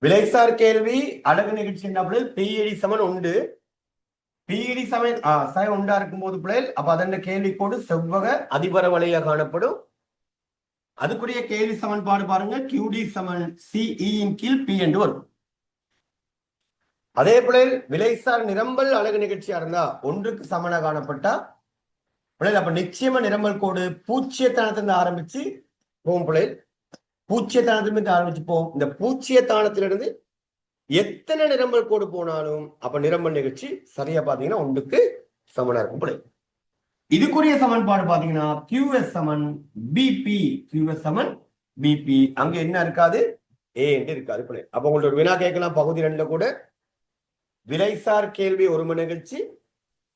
விலைசார் கேள்வி அழகு நிகழ்ச்சி என்ன பிள்ளைகள் பிஇடி சமன் உண்டு. பிஇடி சமன் உண்டா இருக்கும் போது பிள்ளைகள் அப்ப அதன் கேள்வி கோடு செவ்வக அதிபர வழியாக காணப்படும். அதுக்குரிய கேள்வி சமன்பாடு பாருங்க, கியூடி சமன் சிஇன் கீழ் பி என்று வரும். அதே பிள்ளைகள் விலைசார் நிரம்பல் அழகு நிகழ்ச்சியா இருந்தா ஒன்றுக்கு சமனாக காணப்பட்டா பிள்ளைகள் அப்ப நிச்சயமா நிரம்பல் கோடு பூச்சியத்தானத்திலிருந்து ஆரம்பிச்சு போகும். பிள்ளைகள் பூச்சியத்தானத்திலிருந்து ஆரம்பிச்சு போகும். இந்த பூச்சியத்தானத்திலிருந்து எத்தனை நிரம்பல் கோடு போனாலும் அப்ப நிரம்பல் நிகழ்ச்சி சரியா பாத்தீங்கன்னா ஒன்றுக்கு சமனா இருக்கும். பிள்ளை இதுக்குரிய சமன்பாடு பாத்தீங்கன்னா கியூஎஸ் சமன் பிபி. கியூஎஸ் சமன் பிபி. அங்க என்ன இருக்காது, ஏ என்று இருக்காது. பிள்ளை அப்ப உங்கள்ட்ட ஒரு வினா கேட்கலாம் பகுதி 2 கூட. விலைசார் கேள்வி ஒரும நிகழ்ச்சி,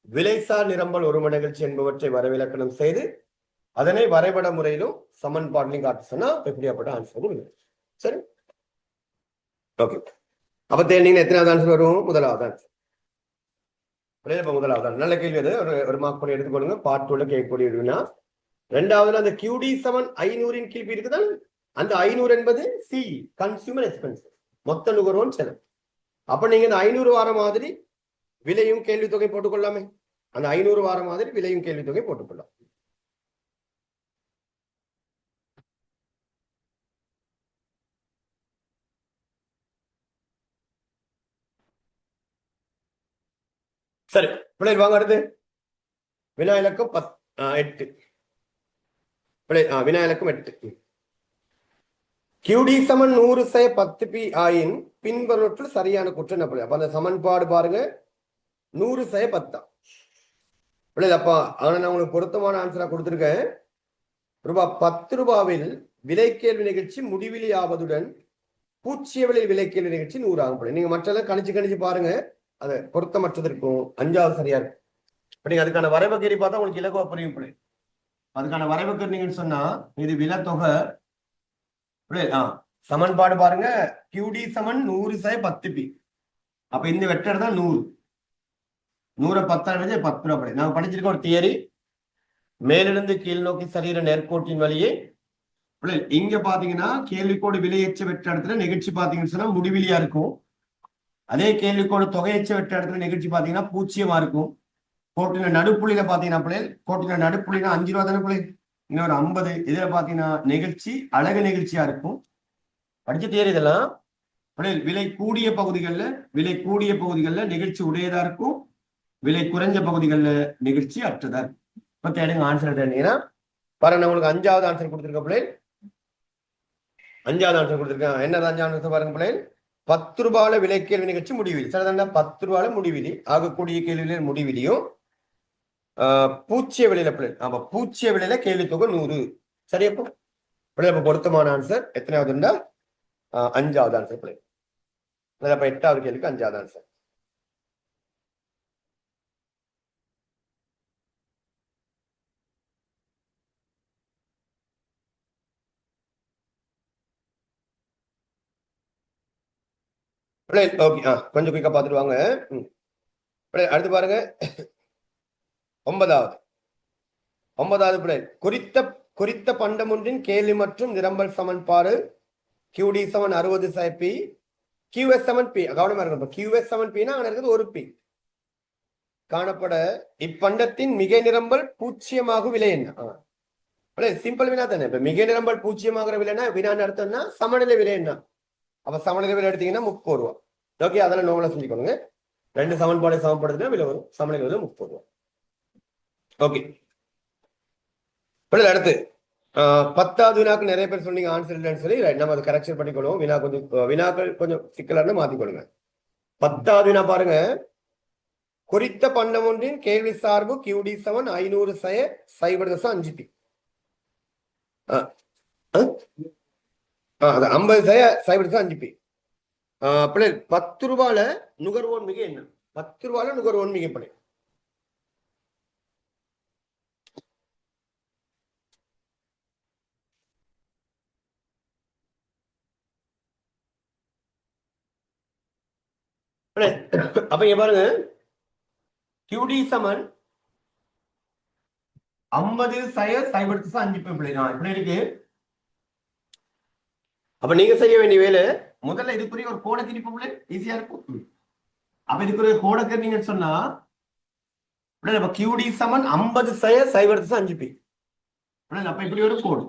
விலைசார் நிரம்பல் ஒரும நிகழ்ச்சி என்பவற்றை வரவிலக்கணம் செய்து அதனை வரைபட முறையிலும் சமன்பாட்டிலையும் காட்டு சொன்னா எப்படியாப்பட்ட ஆன்சர் கொடுங்க. சரி, ஓகே. அப்ப நீங்க எத்தனாவது ஆன்சர் வரும்? முதலாவது ஆன்சர். முதலாவது நல்ல கேள்வி. அது ஒரு மார்க் பண்ணி எடுத்துக்கொள்ளுங்க. பார்ட் 2ல கேட்கக்கூடியதுன்னா ரெண்டாவதுல அந்த கியூடி சமன் 500 கீழ் இருக்குதான். அந்த 500 என்பது சி கன்சியூமர் எக்ஸ்பென்ஸ், மொத்த நுகர்வோன் செலவு. அப்ப நீங்க இந்த 500 வார மாதிரி விலையும் கேள்வி தொகை போட்டுக்கொள்ளாமே. அந்த 500 வார மாதிரி விலையும் கேள்வி தொகை போட்டுக்கொள்ளலாம். சரி பிள்ளை வாங்க. அடுத்து வினா இலக்கம் 8. வினா இலக்கம் 8. கியூடி சமன் 100/10 பி ஆயின் பின்வருவற்றில் சரியான குற்றம் என்ன? அப்ப அந்த சமன்பாடு பாருங்க 100/10. அப்பா ஆனா நான் உங்களுக்கு பொருத்தமான ஆன்சரா கொடுத்திருக்கேன். ரூபாய் 10 விலை கேள்வி நிகழ்ச்சி முடிவிலி ஆவதுடன் பூச்சிய விலை விலை கேள்வி நிகழ்ச்சி 100 ஆகும். நீங்க மற்றெல்லாம் கணிச்சு பாருங்க, அது பொருத்தமற்றது இருக்கும். 5வது சரியா இருக்கும். நீங்க அதுக்கான வரைவக்கேறி பார்த்தா உங்களுக்கு இலகுவா புரியும். அதுக்கான வரைவக்கேறி நீங்கன்னு சொன்னா இது விலைத்தொகை. சமன்பாடு பாருங்க, கியூடி சமன் 100/10 பி. அப்ப இந்த வெக்டர் தான் 100. 100 10 ரூபாய். நாங்க படிச்சிருக்க ஒரு தியரி, மேலிருந்து கீழ் நோக்கி சரிகிற நேர்கோட்டின் வழியே. இங்க பாத்தீங்கன்னா கேள்விக்கோடு விலையேற்ற வெற்ற இடத்துல நிகழ்ச்சி பாத்தீங்கன்னு சொன்னா முடிவிலியா இருக்கும். அதே கேள்விக்கோடு தொகையேற்ற வெற்ற இடத்துல நிகழ்ச்சி பாத்தீங்கன்னா பூச்சியமா இருக்கும். கோட்டின நடுப்புள்ளியில பாத்தீங்கன்னா பிள்ளை, கோட்டின நடுப்புள்ளினா 5 ரூபா தானே பிள்ளை, இன்னொரு 50. இதுல பாத்தீங்கன்னா நிகழ்ச்சி அழகு நிகழ்ச்சியா இருக்கும். படிச்ச தேர் இதெல்லாம். விலை கூடிய பகுதிகளில் நிகழ்ச்சி உடையதா இருக்கும். விலை குறைஞ்ச பகுதிகளில் நிகழ்ச்சி அற்றதா இருக்கும். இப்ப தேடுங்க ஆன்சர் தேடிங்கன்னா பாருங்க, உங்களுக்கு 5வது ஆன்சர் கொடுத்துருக்க பிள்ளை. 5வது ஆன்சர் கொடுத்துருக்கேன். என்னது 5வது ஆன்சர் பாருங்க பிள்ளை. 10 ரூபாயில விலை கேள்வி நிகழ்ச்சி முடிவிலி. சரிதான? 10 ரூபாயில முடிவிலி ஆகக்கூடிய கேள்விகளில் முடிவிலியும் பூச்சிய விலையில பிள்ளை. ஆமா, பூச்சிய விலையில கேள்வி தொகை 100. சரியப்போ பிள்ளை பொருத்தமான ஆன்சர் எத்தனாவதுண்டா? 5வது ஆன்சர் பிள்ளை. அப்ப 8வது கேள்விக்கு 5வது ஆன்சர். ஓகே, கொஞ்சம் குயிக்கா பார்த்துட்டு வாங்க. அடுத்து பாருங்க 9வது பிள்ளை. குறித்த பண்டம் ஒன்றின் கேள்வி மற்றும் நிரம்பல் சமன்பாடு கியூடி சமன் 60/P, கியூஎஸ் சமன் பி. கவனமா இருக்கணும். கியூஎஸ் சமன் பின்னா அங்க இருக்கிறது ஒரு பி காணப்பட இப்பண்டத்தின் மிகை நிரம்பல் பூச்சியமாகும் விலை என்ன? சிம்பிள் வினா தானே. இப்ப மிகை நிரம்பல் பூச்சியமாகிற விலைன்னா வினான்னு அர்த்தம்னா சமநிலை விலை என்ன? அப்ப சமநிலை விலை எடுத்தீங்கன்னா 30 ரூபா. ஓகே, அதெல்லாம் நோவலா செஞ்சுக்கோங்க. 2 சமன்பாடை சமப்படுத்தினா விலை வரும். சமநிலை விலை 30 ரூபா. ஓகே, அடுத்து 10வது வினாக்கு நிறைய பேர் சொன்னீங்க ஆன்சர் இல்லைன்னு சொல்லி நம்ம அதை கரெக்ஷன் பண்ணிக்கொள்வோம். வினாக்கள் கொஞ்சம் சிக்கலான மாத்திக்கொள்ளுங்க. 10வது வினா பாருங்க. குறித்த பண்டம் ஒன்றின் கேள்வி சார்பு கியூடி சமன் 500/0.5 பி. 50/0.5 பி. 10 ரூபாயில நுகர்வோன் மிக என்ன? 10 ரூபாயில நுகர்வோன் மிக பிள்ளை. அப்ப இங்க பாருங்க, கியூடி சமன் 50/0.5 பிள்ளை. இப்படி இருக்கு. அப்ப நீங்க செய்ய வேண்டிய வேலை முதல்ல இதுக்குரிய ஒரு கோடை திணிப்பு ஈஸியா இருக்கும். அப்ப இதுக்குரிய கோடை தெரிஞ்சீங்கன்னு சொன்னா நம்ம கியூடி சமன் 50 0 5 பி. அப்ப இப்படி ஒரு கோடு.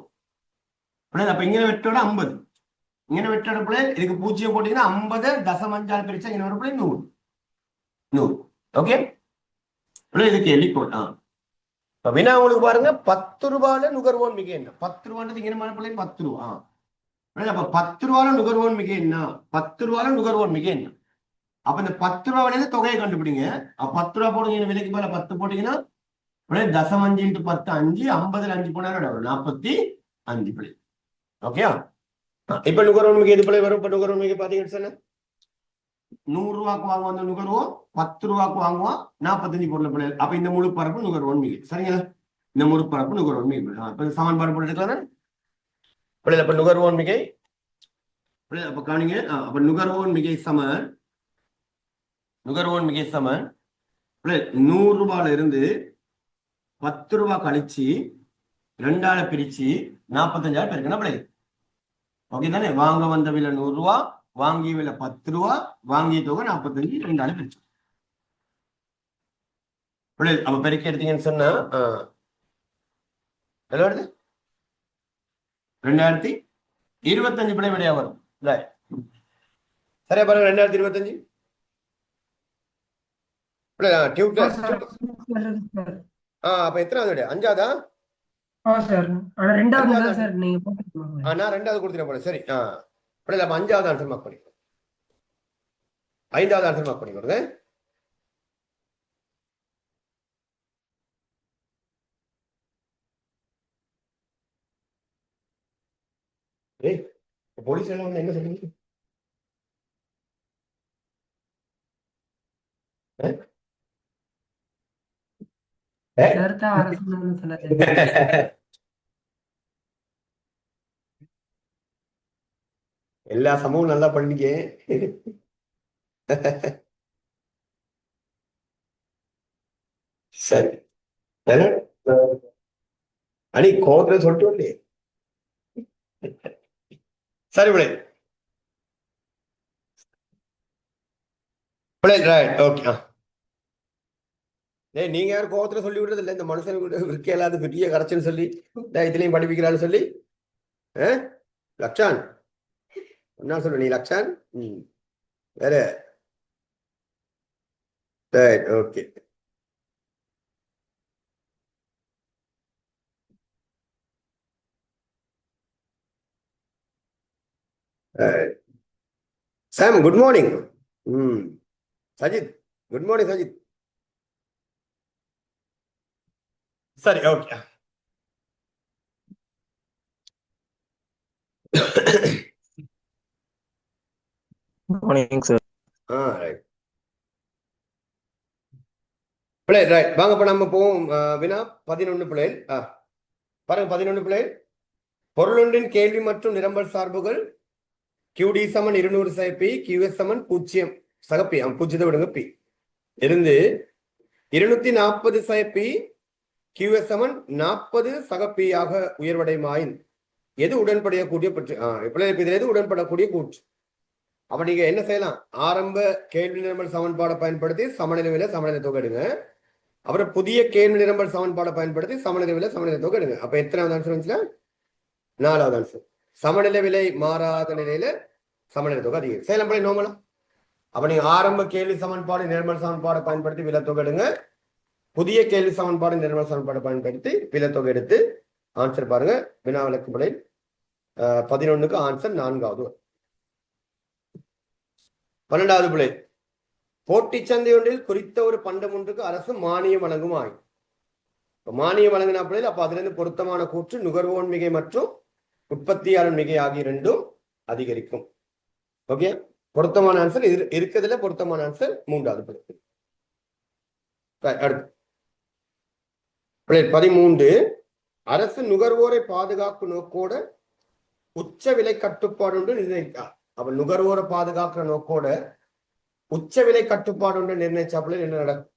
அப்ப இங்க வெட்டோட 50 இங்கே வெட்டோட பிள்ளை இதுக்கு 0 போட்டீங்கன்னா 50.5 பிரிச்சா இங்க ஒரு பிள்ளை 100. 100. ஓகே, இது கேள்வி கோட். வினா உங்களுக்கு பாருங்க 10 ரூபாயில நுகர்வோன் மிக என்ன? 10 ரூபான்றது இங்க பிள்ளை 10 ரூபா. அப்ப 10 ரூபாயில நுகர்வோன் மிக என்ன? 10 ரூபாயில நுகர்வோன் மிக என்ன? அப்ப இந்த 10 ரூபாயில தொகையை கண்டுபிடிங்க. 10 ரூபா போடுங்க, விலைக்கு மேல 10 போட்டீங்கன்னா 0.5 × 10 5, 50ல் 5 போனா 45 பிள்ளை. ஓகே, இப்ப நுகர்வோன் மிக எது பிள்ளை வரும்? இப்ப நுகர்வோன் மிக பாத்தீங்கன்னு சொன்ன 100 ரூபாய்க்கு வாங்குவோம், அந்த நுகர்வோம் 10 ரூபாய்க்கு வாங்குவோம் 45 பொருள் பிள்ளை. அப்ப இந்த முழு பரப்பு நுகர்வோன் மிக. சரிங்களா? இந்த முழு பரப்பு நுகர்வோன் மிக. இப்ப சமன்பாடு போட்டுக்கலாம். அப்ப நுகர்வோன் மிகை அப்ப காணிங்க. அப்ப நுகர்வோன் மிகை சமன் 100 ரூபாயில இருந்து 10 ரூபாய் கழிச்சு 2ஆல பிரிச்சு 45 பெருக்கணும் பிள்ளை. ஓகே தானே? வாங்க வந்த விலை 100 ரூபா, வாங்கிய விலை 10 ரூபா, வாங்கிய தொகை 45, 2ஆல பிரிச்சு பிள்ளை. அப்ப பெருக்கி எடுத்தீங்கன்னு சொன்னா எவ்வளவு வருது? 2025 பிள்ளை விடையா வரும். சரியா பாருங்க, 2025 அப்ப எத்தனாவது விட? 5ஆவதா? நான் 2ஆவது கொடுத்துட்டேன் போல. சரி, அப்ப 5ஆவது ஆன்சர் மார்க் பண்ணி 5ஆவது ஆன்சர் மார்க் பண்ணி கொடுங்க. போலீஸ் எல்லாம் வந்து என்ன சொல்றீங்க? எல்லா சமூகம் நல்லா பண்ணிக்க. சரி, அணி கோபத்துல சொல்லிட்டு வரலையே. சரி பிள்ளை, ஓகே. நீங்க யாரும் கோபத்துல சொல்லி விடுறது இல்லை, இந்த மனுஷன் இருக்கலாது பெரிய கரைச்சுன்னு சொல்லி இதுலயும் படிப்பிக்கிறான்னு சொல்லி. லக்ஷான் என்ன சொல்ற நீ? லக்ஷான் வேற. Okay, Sam good morning. Sajith good morning. Sajith சரி, ஓகே. Morning sir. பிள்ளை ரைட், வாங்க இப்ப நம்ம போவோம். வினா 11 பிள்ளை பாருங்க. 11 பிள்ளை பொருளொன்றின் கேள்வி மற்றும் நிரம்பல் சார்புகள் QD சமன் 200 சக பி, QS சமன் 0 சக பி, 0 விடுங்க பி இருந்து 240 சக பி, QS சமன் 40 சக பி ஆக உயர்வடைமாயின் எது உடன்படக்கூடிய பற்றி இதுல எது உடன்படக்கூடிய கூற்று? அப்ப நீங்க என்ன செய்யலாம்? ஆரம்ப கேள்வி நிரம்பல் சமன்பாடை பயன்படுத்தி சமநிலை விலை சமநிலை தொகை எடுங்க. அப்புறம் புதிய கேள்வி நிரம்பல் சமன்பாடை பயன்படுத்தி சமநிலை விலை சமநிலை தொகை எடுங்க. அப்ப எத்தனாவது ஆன்சர் வந்துச்சுன்னா 4வது ஆன்சர். சமநிலை விலை மாறாத நிலையில சமநிலை தொகை அதிகம். சேலம் பள்ளி நோமலா. அப்ப நீங்க ஆரம்ப கேள்வி சமன்பாடு நிரம்பல் சமன்பாடை பயன்படுத்தி விலை தொகை எடுங்க. புதிய கேள்வி சமன்பாடு நிரம்பல் சமன்பாடை பயன்படுத்தி விலை தொகை எடுத்து ஆன்சர் பாருங்க. வினா விளக்கு பள்ளி 11க்கு ஆன்சர் 4வது. 12வது பிள்ளை போட்டி சந்தை ஒன்றில் குறித்த ஒரு பண்டம் ஒன்றுக்கு அரசு மானியம் வழங்கும் ஆகும். மானியம் வழங்கினா பிள்ளை அப்ப அதுல இருந்து பொருத்தமான கூற்று நுகர்வோன் மிகை மற்றும் உற்பத்தியாளர் மிகை ஆகிய ரெண்டும் அதிகரிக்கும். ஓகே, பொருத்தமான ஆன்சர் இருக்கிறதுல பொருத்தமான ஆன்சர் 3வது பிள்ளை. அடுத்து பிள்ளை 13 அரசு நுகர்வோரை பாதுகாக்கும் நோக்கோட உச்ச விலை கட்டுப்பாடு ஒன்று நிர்ணயித்தார். அப்ப நுகர்வோரை பாதுகாக்கிற நோக்கோட உச்ச விலை கட்டுப்பாடு ஒன்று நிர்ணயிச்சாப்புல என்ன நடக்கும்?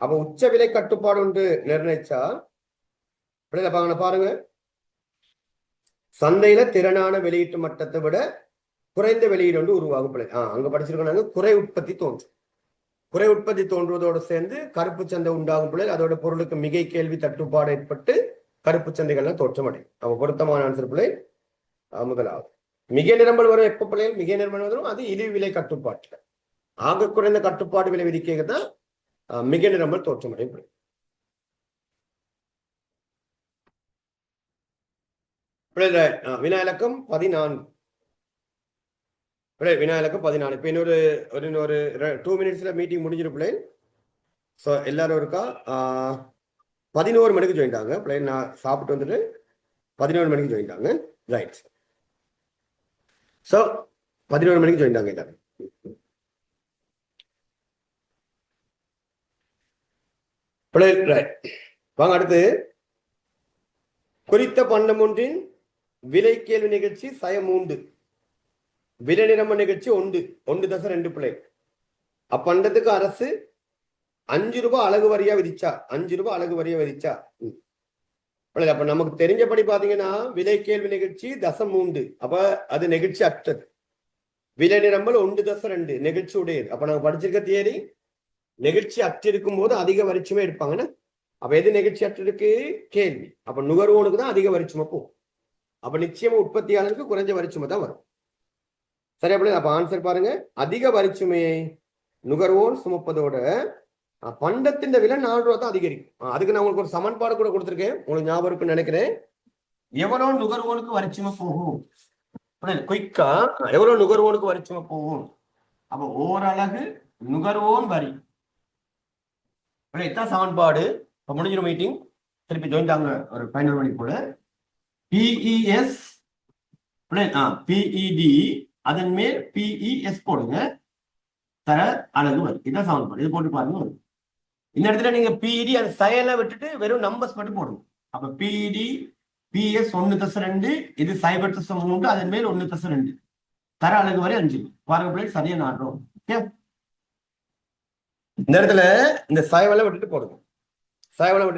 அப்ப உச்ச விலை கட்டுப்பாடு ஒன்று நிர்ணயிச்சா பாருங்க, சந்தையில திறனான வெளியீட்டு மட்டத்தை விட குறைந்த வெளியீடு ஒன்று உருவாகும் பிள்ளை. அங்க படிச்சிருக்கோம், குறை உற்பத்தி தோன்றும். குறை உற்பத்தி தோன்றுவதோடு சேர்ந்து கருப்பு சந்தை உண்டாகும் பிள்ளை. அதோட பொருளுக்கு மிகை கேள்வி தட்டுப்பாடு ஏற்பட்டு கருப்பு சந்தைகள்லாம் தோற்றமடையும். அவ பொருத்தமான ஆன்சர் பிள்ளை முதலாவது. மிக நிரம்பல் வரும் எப்ப பிள்ளைகள் மிக நிரம்பல் வரும்? அது இழிவு விலை கட்டுப்பாட்டுல ஆக குறைந்த கட்டுப்பாடு விலை விதிக்க தான் மிக நிரம்பல் தோற்றமடையும் பிள்ளை. வினா இலக்கம் 14. வினா இலக்கம் 14. இப்ப இன்னொரு 2 மினிட்ஸ்ல மீட்டிங் முடிஞ்சிடும் பிள்ளை. ஸோ எல்லாரும் இருக்கா 11 மணிக்கு ஜாயின்டாங்க பிள்ளை. நான் சாப்பிட்டு வந்துட்டு 11 மணிக்கு ஜாயின்டாங்க. ரைட். ஸோ 11 மணிக்கு ஜாயின்டாங்க எல்லாரும். வாங்க அடுத்து குறித்த பண்டம் ஒன்றின் விலை கேள்வி நிகழ்ச்சி சயம் 3 விலை நிரம்ப நிகழ்ச்சி 1.2 பிள்ளை. அப்பண்டத்துக்கு அரசு 5 ரூபாய் அழகு வரியா விதிச்சா. 5 ரூபாய் அழகு வரியா விதிச்சா. அப்ப நமக்கு தெரிஞ்சபடி பாத்தீங்கன்னா விலை கேள்வி நிகழ்ச்சி 0.3. அப்ப அது நெகிழ்ச்சி அற்றது. விலை நிரம்பல் 1.2 நெகிழ்ச்சி உடையது. அப்ப நாங்க படிச்சிருக்க தியரி நெகிழ்ச்சி அற்றிருக்கும் போது அதிக வரிச்சுமே எடுப்பாங்கன்னா, அப்ப எது நெகிழ்ச்சி அற்றிருக்கு? கேள்வி. அப்ப நுகர்வோனுக்கு தான் அதிக வரிச்சுமை போகும். அப்ப நிச்சயமா உற்பத்தியாளருக்கு குறைஞ்ச வரிச்சுமை தான் வரும். சரி அப்படி அப்ப ஆன்சர் பாருங்க. அதிக வரிச்சுமையை நுகர்வோன் சுமப்பதோட பண்டத்தின் விலை 4 ரூபா தான் அதிகரிக்கும். அதுக்கு நான் உங்களுக்கு ஒரு சமன்பாடு கூட கொடுத்துருக்கேன், உங்களுக்கு ஞாபகம் இருக்குன்னு நினைக்கிறேன். எவ்வளவு நுகர்வோனுக்கு வரிச்சுமை போகும்? குயிக்கா எவ்வளவு நுகர்வோனுக்கு வரிச்சுமை போகும்? அப்ப ஓரளவு நுகர்வோன் வரி. இதான் சமன்பாடு. இப்ப முடிஞ்சிடும் மீட்டிங். திருப்பி ஜாயின்டாங்க ஒரு 15 மணி போல. பிஇஎஸ் பிஇடி அதன் மேல் பிஇஎஸ் போடுங்க. தர அழகு வரி. இதான் சமன்பாடு. இது போட்டு பாருங்க. இந்த இடத்துல நீங்க பிஇடி அந்த செயலை விட்டுட்டு வெறும் நம்பர்ஸ் மட்டும் போடுங்க. அப்ப பிஇடி பிஎஸ் 1.2 இது 0.3 அதன் மேல் 1.2 தர அழகு வரை 5 பாருங்க பிள்ளை. சரியா நாடுறோம். இந்த இடத்துல இந்த சாய்வெல்லாம் விட்டுட்டு போடுங்க. சாய்வெல்லாம் விட்டு